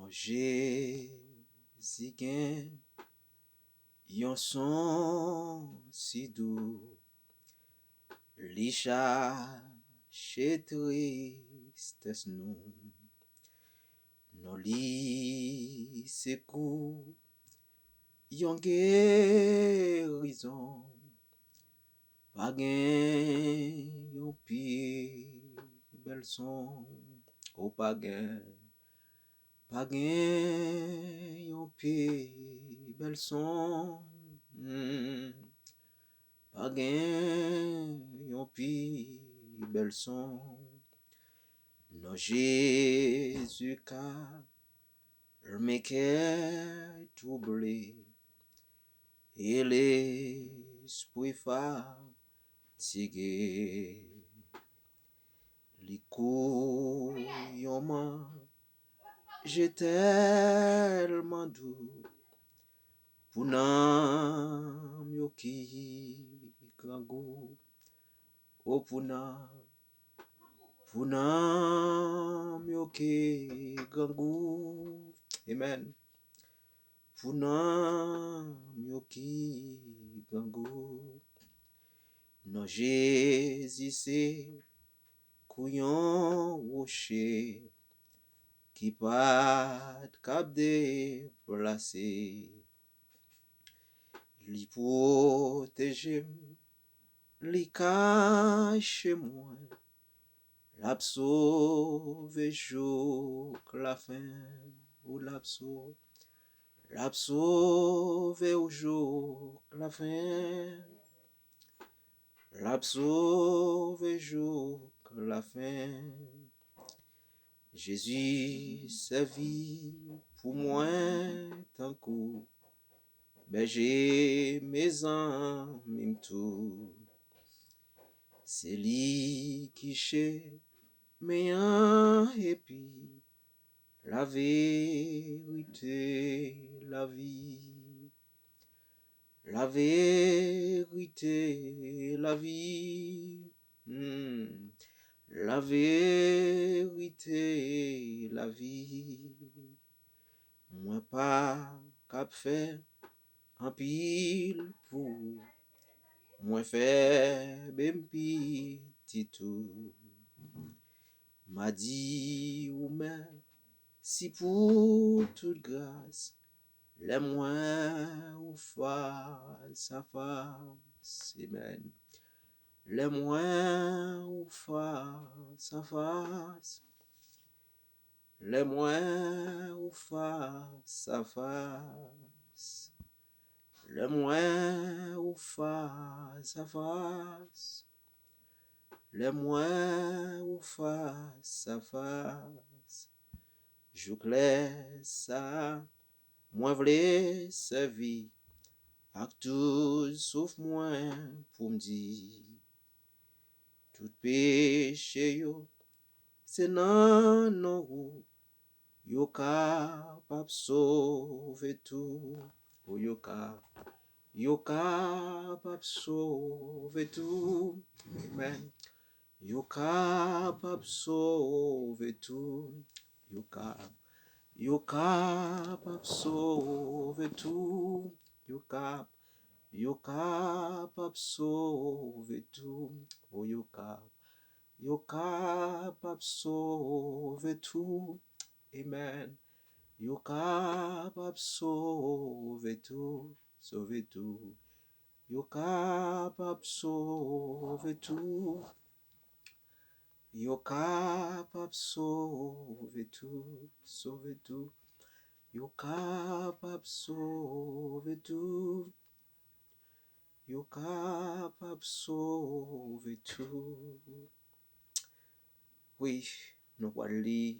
Jésus gen yon son si doux, li chache tristes nou. Non li sekou yon guérison, pa gen yon pi bel son, ou pa gen yon pi bel son, pa gen yon pi bel son. Non Jésus ka me cœur troublé et l'esprit fatigué. Li yon j'ai tellement doux pour nam yo ki grand goût. Oh pour nam yo ki grand goût. Amen. Pour nam yo ki grand goût. Non Jésus c'est couillon rocher qui pas cap déplacer. Li protège, li cache moi, l'ap sauve jouk la fin, ou l'ap sauve ou jouk la fin, l'ap sauve jouk la fin. Jésus servi pour moi tant coup, berger mes amis tout. C'est lui qui chez meilleur et puis la vérité, la vie. La vérité, la vie. La vérité, la vie. Moi pas cap fait en pile pour moi faire ben petit tout. M'a dit ou mais si pour toute grâce les moins ou face à face. Amen. Les moins ou face à face. Les moins ou face à face. Les moins ou face à face. Les moins ou face à face. Je claire ça, moi v'lais servi, ak tout sauf moi pour me dire. Tout péché yo, c'est nan non yo capable sauver tout. Oh yo capable sauver tout. Amen. Yo capable sauver tout. Yo capable sauver tout. Yo capable sauver tout. Oh yo capable sauver tout. Amen. Yo capable sauver tout. Sauver tout. Yo capable sauver tout. Yo capable sauver tout. Sauver tout. Yo capable sauver tout. Yo capable sauver tout. Oui, nous allons lire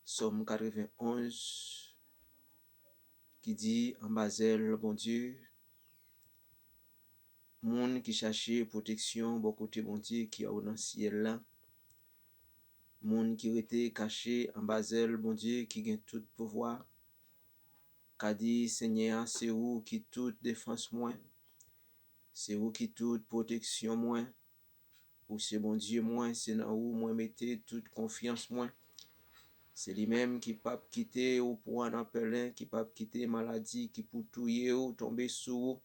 Somme 91 qui dit en Basel, bon Dieu, monde qui cherchait protection, bon côté bon Dieu qui a dans le ciel là, monde qui était caché en Basel, bon Dieu qui gagne tout pouvoir, qu'a dit Seigneur, c'est vous qui toute défense moi, c'est vous qui toute protection moi, ou c'est bon Dieu moi, c'est dans vous moi mettez toute confiance moi. C'est lui-même qui pas quitter ou pour un appelin, qui pas quitter maladie, qui pour touiller ou tomber sous,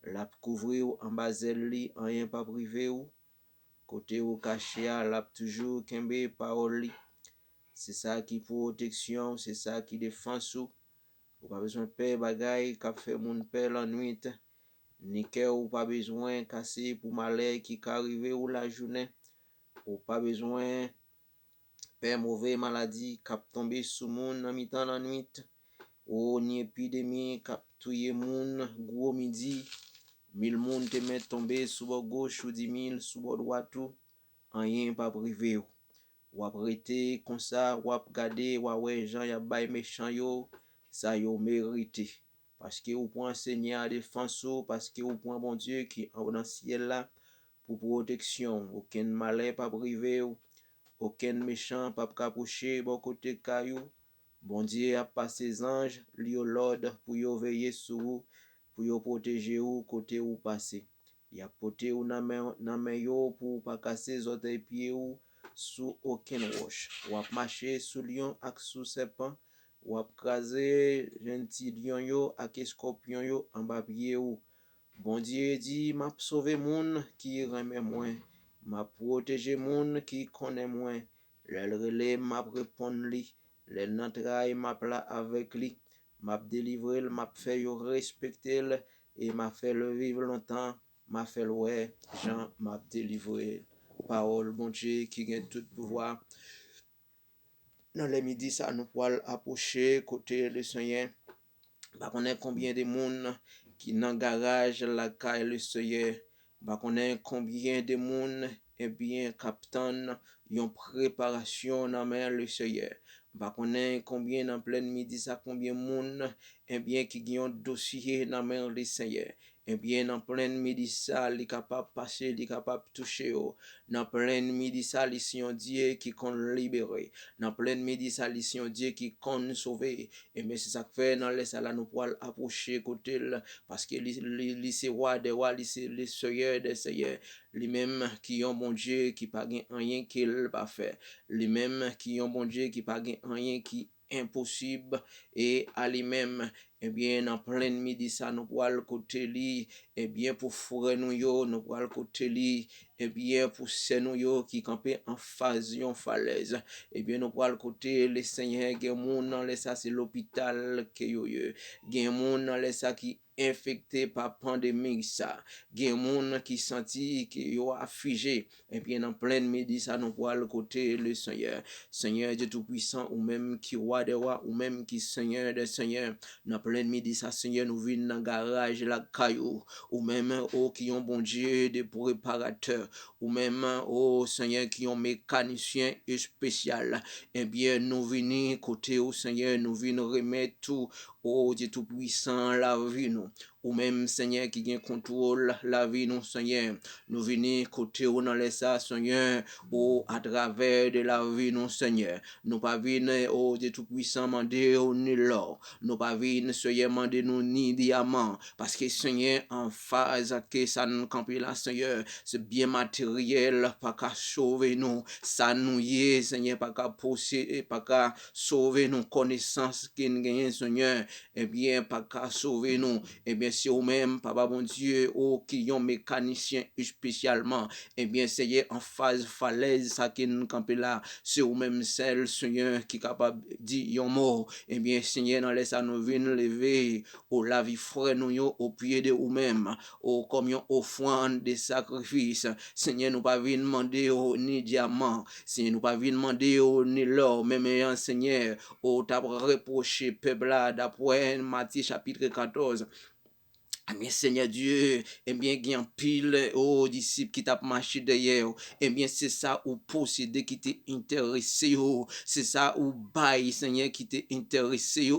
la couvrir ou en bas li, rien pas privé ou, côté ou caché, la toujours kembe parole li. C'est ça qui protection, c'est ça qui défense ou. Ou pas besoin de paix bagaille, qui fait moun paix la nuit. Ni ou pas besoin casser pour malheur qui arrive ou la journée. Ou pas besoin paix mauvais maladie qui tomber sous moun en mi-temps la nuit. Ou ni épidémie qui touye moun gros midi. 1000 moun te met tomber sous bord gauche ou 10 000 sous bord droit tout. Rien pas privé ou. Ou après comme ça, ou ap gade, ou ouais gens y a bay méchant yo, ça yo mérité. Parce que ou point Seigneur à défense ou, parce que ou point bon Dieu qui en dans ciel là pour protection, aucun malheur pas privé ou, aucun méchant pas approcher bon côté caillou. Bon Dieu a passé ses anges, li yo l'ordre pour yo veiller sur vous, pour yo protéger ou côté ou passer. Y a porté ou nan men yo pour pas casser autres pieds ou sous aucune roche. Ou ap marcher sous lion ak sous serpent, ou ap craser gentil lion yo ak scorpion yo en bas pied ou. Bon Dieu dit m'a sauvé moun qui remet moins, m'a protégé moun qui connaît moins. L'el relè m'a répondre li, l'el nan trahi m'a pla avec li, m'a délivré, m'a fait yo respecter et m'a fait le vivre longtemps, m'a fait le ouais, Jean m'a délivré. Parole bon Dieu qui gagne tout pouvoir. Dans les midi ça nous poil approcher côté le Seigneur. Bah connaît combien de monde qui dans garage la caille le Seigneur. Bah connaît combien de monde et bien capitaine yon préparation dans main le Seigneur. Bah connaît combien en pleine midi ça combien monde et bien qui ont dossier dans main le Seigneur. Et bien en pleine midi ça li capable passer, li capable toucher au. Dans pleine midi ça li si on Dieu qui qu'on libérer. Dans pleine midi ça li si on Dieu qui qu'on sauver. Et mais c'est ça que fait dans les salles nous pour approcher côté parce que li c'est roi des rois, li c'est le seigneur des seigneurs. Lui-même qui ont bon Dieu qui pas rien qu'il pas fait. Lui-même qui ont bon Dieu qui pas rien qui impossible et à lui-même eh bien en plein midi ça nous pour le côté li eh bien pour fourrer nous yo nous pour le côté li eh bien pour c'est nous yo qui camper en phase en falaise eh bien nous pour le côté les seigneurs gen moun dans les ça c'est l'hôpital que yo gen moun dans les ça qui infecté par pandémie ça gen moun qui senti qui yo affligé et bien en pleine midi ça nous pour le côté le Seigneur Dieu tout puissant ou même qui roi des rois ou même qui Seigneur des seigneurs dans pleine midi ça Seigneur nous vinn dans garage la caillou ou même qui ont bon Dieu des préparateurs ou même Seigneur qui ont mécanicien spécial et bien nous venons côté au Seigneur nous venons remettre tout Dieu tout puissant la vie nous ou même Seigneur qui gagne contrôle la vie nous Seigneur nous venons côté au dans les ça Seigneur à travers de la vie nous Seigneur nous pas venir Dieu tout puissant demander ni l'or nous pas venir Seigneur demander nous ni diamant parce que Seigneur en phase que ça nous camper là Seigneur c'est bien matériel pas qu'à sauver nous ça nous y est Seigneur pas qu'à posséder pas qu'à sauver nos connaissances qu'on gagne Seigneur eh bien pas qu'à sauver nous eh bien si ou même papa bon Dieu qui ont mécanicien spécialement eh bien Seigneur en phase falaise ça qui nous camper là c'est ou même celle Seigneur qui capable dire yon mot eh bien Seigneur dans les ça nous vient lever la vie frère nous au pied de ou même comme yon offrande de sacrifice Seigneur nous pas venir demander ni diamant Seigneur nous pas venir demander ni l'or même Seigneur t'a reproché peuple là d'après Matthieu chapitre 14 mais Seigneur Dieu, eh bien, il y a un pile disciples qui t'a marché derrière. Eh bien, c'est ça ou posséder qui t'est intéressé. C'est ça ou bail, Seigneur, qui t'est intéressé.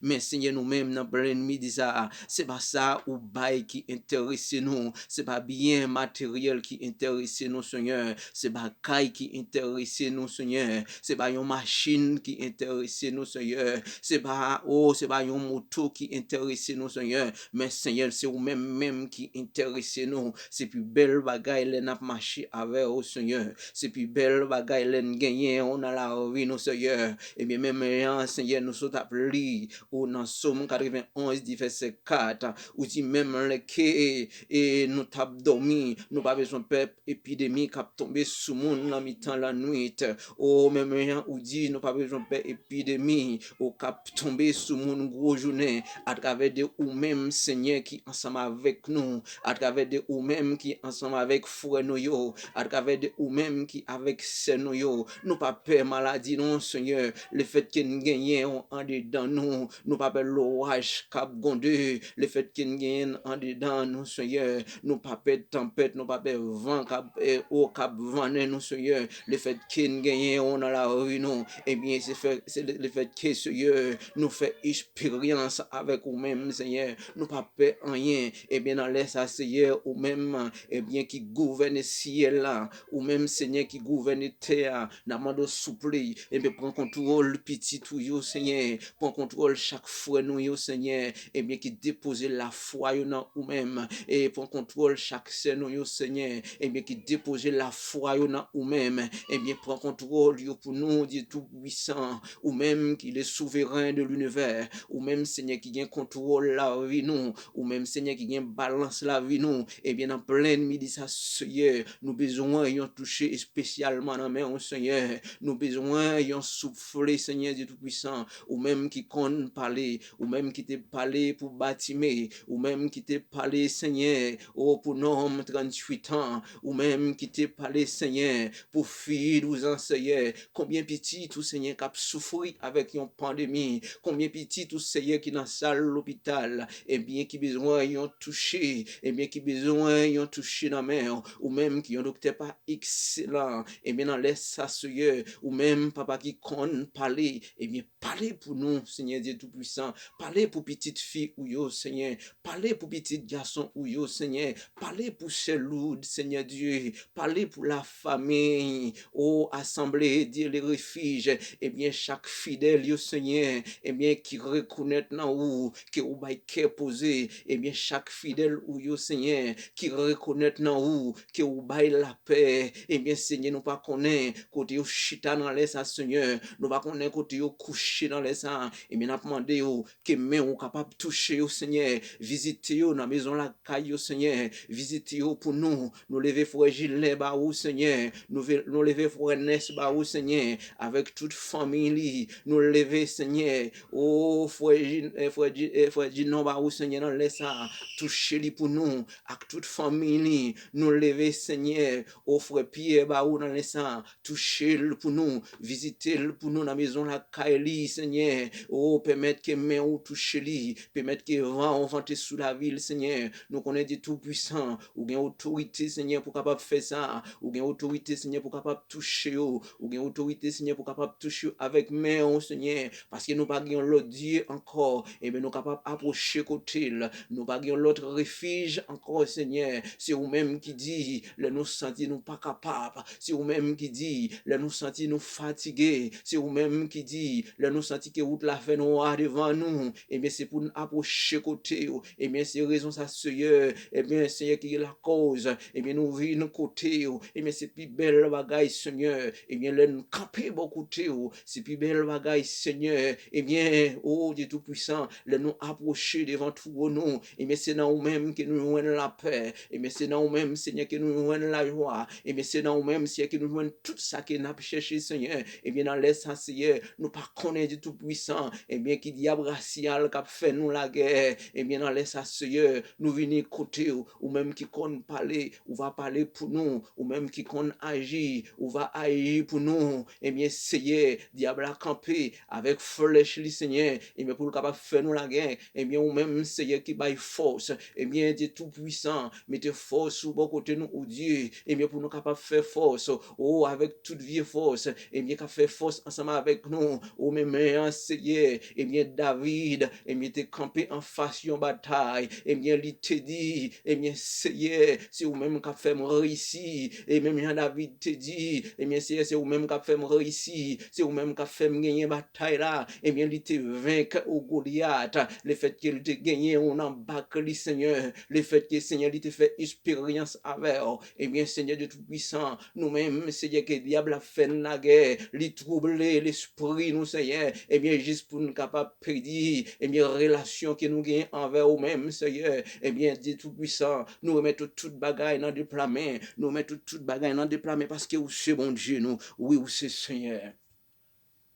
Mais Seigneur, nous-mêmes, dans plein midi, ça, c'est pas ça ou bail qui intéresse nous. C'est pas bien matériel qui intéresse nous, Seigneur. C'est pas caille qui intéresse nous, Seigneur. C'est pas une machine qui intéresse nous, Seigneur. C'est pas une moto qui intéresse nous, Seigneur. Mais Seigneur, c'est ou même qui intéresse nous. C'est plus belle bagaille les n'a marché avec au Seigneur. C'est plus belle bagaille les gagné on a la vie nous Seigneur. Et bien même Seigneur nous sommes appelés au dans Somme 91 verset 4 ou dit même les que et nous t'a dormi, nous pas besoin peuple épidémie qui a tombé sous monde dans mi-temps la nuit. Oh même rien ou dit nous pas besoin peuple épidémie au cap tombé sous monde gros journée à travers de ou même Seigneur qui ensemble avec nous, à travers de ou même qui ensemble avec frère nous yo, à travers de ou même qui avec sœur nous yo, nous pas peur maladie non Seigneur, le fait que nous gagnons en dedans nous pas peur l'orage cap gondé, le fait que nous gagnons en dedans nous Seigneur, nous pas peur tempête, nous pas peur vent cap au cap vent nous Seigneur, le fait que nous gagnons dans la rue nous, et bien c'est le fait que Seigneur nous fait expérience avec nous-mêmes Seigneur, nous pas peur rien, et bien dans laisse Seigneur ou même et bien qui gouverne ciel là, ou même Seigneur qui gouverne terre, n'amando souple, et bien prend contrôle petit tout yo Seigneur, prend contrôle chaque frère nous yo Seigneur, et bien qui dépose la foi yo dans ou même, et prend contrôle chaque sœur nous yo Seigneur, et bien qui dépose la foi yo dans ou même, et bien prend contrôle yo pour nous Dieu tout puissant, ou même qui est souverain de l'univers, ou même Seigneur qui gagne contrôle la vie nous, ou même Seigneur qui gagne balance la vie nous, et bien en pleine midi ça Seigneur, nous besoin yon toucher spécialement dans main Seigneur, nous besoin yon souffler Seigneur Dieu tout puissant, ou même qui compte parler, ou même qui te parler pour bâtimer, ou même qui te parler Seigneur, oh pour homme 38 ans, ou même qui te parler Seigneur, pour fille 12 ans Seigneur, combien petit tout Seigneur qui a souffert avec une pandémie, combien petit tout Seigneur qui dans salle l'hôpital, et bien qui besoin yon toucher, et bien qui besoin yon toucher dans main, ou même qui yon docteur pas excellent, et bien dans laisse ça Seigneur, ou même papa qui compte parler, et bien parler pour nous Seigneur Dieu tout puissant, parler pour petite fille ou yo Seigneur, parler pour petit garçon ou yo Seigneur, parler pour Cheloud Seigneur Dieu, parler pour la famille, oh assemblée Dieu les refuges, et bien chaque fidèle yo Seigneur, et bien qui reconnaît dans ou que ou bail cœur posé, et bien chaque fidèle ou yo Seigneur qui reconnaît dans ou que ou bail la paix, et bien Seigneur nous pas connaît côté yo chita dans les Seigneur, nous pas connaît côté yo couché dans les ça, et bien n'a demandé yo que main ou capable toucher yo Seigneur, visiter yo dans maison la caille yo Seigneur, visiter yo pour nous lever frère Gilles ba ou Seigneur, nous lever frère Nes ba ou Seigneur, avec toute famille, nous lever Seigneur, oh frère Gilles non ba ou Seigneur dans les ça, toucher li pour nous, avec toute famille, nous lever Seigneur, oh frère Pierre ba ou dans les ça, toucher le pour nous, visiter le pour nous dans la maison la caille Seigneur, oh permettre que main ou toucher li, permettre que vent vente sous la ville Seigneur, nous connaît Dieu tout puissant, ou gain autorité Seigneur pour capable faire ça, ou gain autorité Seigneur pour capable toucher ou gain autorité Seigneur pour capable toucher avec main Seigneur, parce que nous pas gain l'autre Dieu encore, et bien nous capable approcher côté, nous pas gain l'autre refuge encore Seigneur, c'est vous même qui dit, le nous sentir nous pas capable, c'est vous même qui dit, le nous sentir nous fatigués, c'est vous même qui dit, le nous sentir que route la fait noire devant nous, et bien c'est pour nous approcher côté, et bien c'est raison ça Seigneur, et bien Seigneur qui est la cause, et bien nous vivons côté, et bien c'est plus belle bagaille Seigneur, et bien là nous camper beaucoup côté, c'est plus belle bagaille Seigneur, et bien oh Dieu tout puissant, là nous approcher devant tout nous, et bien c'est dans nous-mêmes que nous jouons la paix, et bien c'est dans nous-mêmes Seigneur que nous jouons la joie, et bien c'est dans nous-mêmes Seigneur que nous jouons tout ça que nous avons cherché Seigneur, et bien dans l'essence Seigneur, nous pas connaître du tout puissant, et bien qui diable racial qui a fait nous la guerre, et bien dans l'essence Seigneur, nous venons côté ou même qui compte parler, ou va parler pour nous, ou même qui compte agir, ou va agir pour nous, et bien Seigneur, diable a campé avec flèche li Seigneur, et bien pour le capable faire nous la guerre, et bien ou même Seigneur qui baille force, et bien Dieu tout puissant, mettez force sur bon côté nous ou Dieu, et bien pour nous capable faire force, oh avec toute vie force, et bien qu'a fait force ensemble avec nous, ou même Seigneur, et bien David, et bien t'es campé en face de bataille, et bien lui te dit, et bien Seigneur, c'est ou même qu'a fait me réussir, et même Jean David te dit, et bien Seigneur, c'est ou même qu'a fait me réussir, c'est ou même qu'a fait me gagner bataille là, et bien lui te vaincu au Goliath, le fait qu'il te gagné on en bâclé, Seigneur, le fait que, Seigneur, il te fait expérience avec, eh bien, Seigneur de Tout-Puissant, nous-mêmes, Seigneur, que le diable a fait la guerre, lui troubler l'esprit, nous, Seigneur, eh bien, juste pour nous capables de prédire, eh bien, relation que nous gagnons envers nous-mêmes, Seigneur, eh bien, Dieu Tout-Puissant, nous remettons toute bagaille dans des plats mains, nous mettons toute bagaille dans des plats mains, parce que vous c'est bon Dieu, nous, oui, vous c'est Seigneur.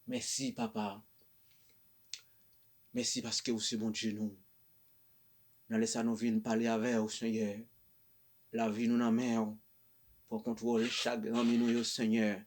Merci, Papa. Merci parce que vous c'est bon Dieu, nous. Nous laissons nous venir parler avec vous, Seigneur. La vie nous dans main, pour contrôler chaque ami nous, Seigneur.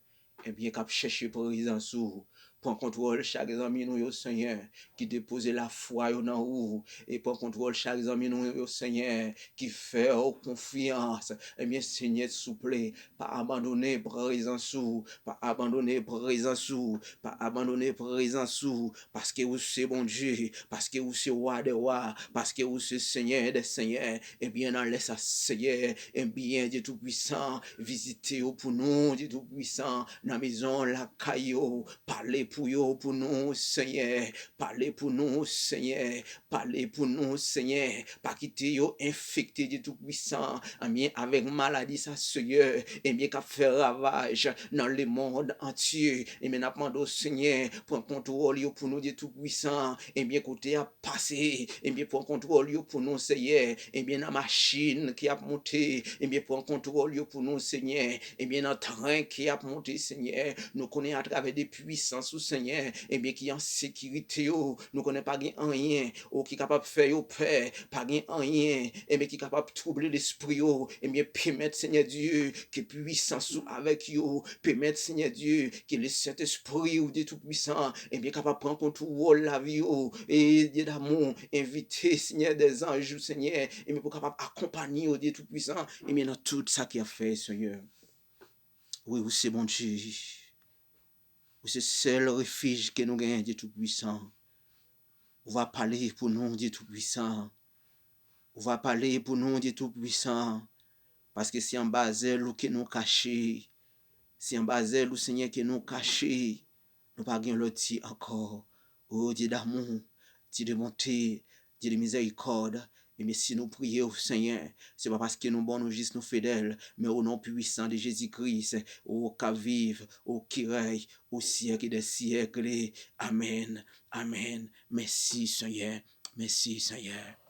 Et bien, qu'à chercher présence sous. Pour contrôle chaque ami nous, Seigneur, qui dépose la foi dans vous. Et pour contrôle chaque ami nous, Seigneur, qui fait confiance. Eh bien, Seigneur, souple, pas abandonner présence sous, pas abandonner présence sous, pas abandonner présence sous, parce que vous c'est bon Dieu, parce que vous c'est roi des rois, parce que vous c'est Seigneur des seigneurs. Eh bien, dans laisse Seigneur, eh bien, Dieu Tout-Puissant, visitez pour nous, Dieu Tout-Puissant, dans la maison, la caillou, parlez pour nous, Seigneur, parlez pour nous, Seigneur, parlez pour nous, Seigneur, pas quitter yo infecté, Dieu Tout-Puissant, bien avec maladie, ça, Seigneur, et bien qu'à faire ravage dans le monde entier, et bien n'appendons, Seigneur, pour contrôle pour nous, Dieu Tout-Puissant, et bien côté à passer, et bien pour contrôle pour nous, Seigneur, et bien la machine qui a monté, et bien pour contrôle pour nous, Seigneur, et bien notre train qui a monté, Seigneur, nous connaissons à travers des puissances, ou Seigneur, et bien qui en sécurité, nous connaissons pas rien, ou qui est capable de faire au Père, pas rien, et bien qui est capable de troubler l'esprit, et bien permettre, Seigneur Dieu, que puissance avec vous, permettre, Seigneur Dieu, que le Saint-Esprit ou Dieu Tout-Puissant, et bien capable de prendre contrôle la vie, et Dieu d'amour, inviter, Seigneur, des anges, Seigneur, et bien pour capable accompagner, Dieu Tout-Puissant, et bien dans tout ça qu'il a fait, Seigneur. Oui, vous c'est bon Dieu. Vous c'est seul refuge que nous gagnons, Dieu Tout-Puissant. On va parler pour nous, Dieu Tout-Puissant. On va parler pour nous, Dieu Tout-Puissant. Parce que c'est en bas ou que nous cachons. C'est en bas ou Seigneur que nous cachons. Nous pas gagner l'autre encore. Oh Dieu d'amour, Dieu de bonté, Dieu de miséricorde. Et mais si nous prions, Seigneur, c'est pas parce que nous bons, nous juste nous fidèles, mais au nom puissant de Jésus-Christ, au qui vive, au qui règne, au siècle des siècles. Amen. Amen. Merci, Seigneur. Merci, Seigneur.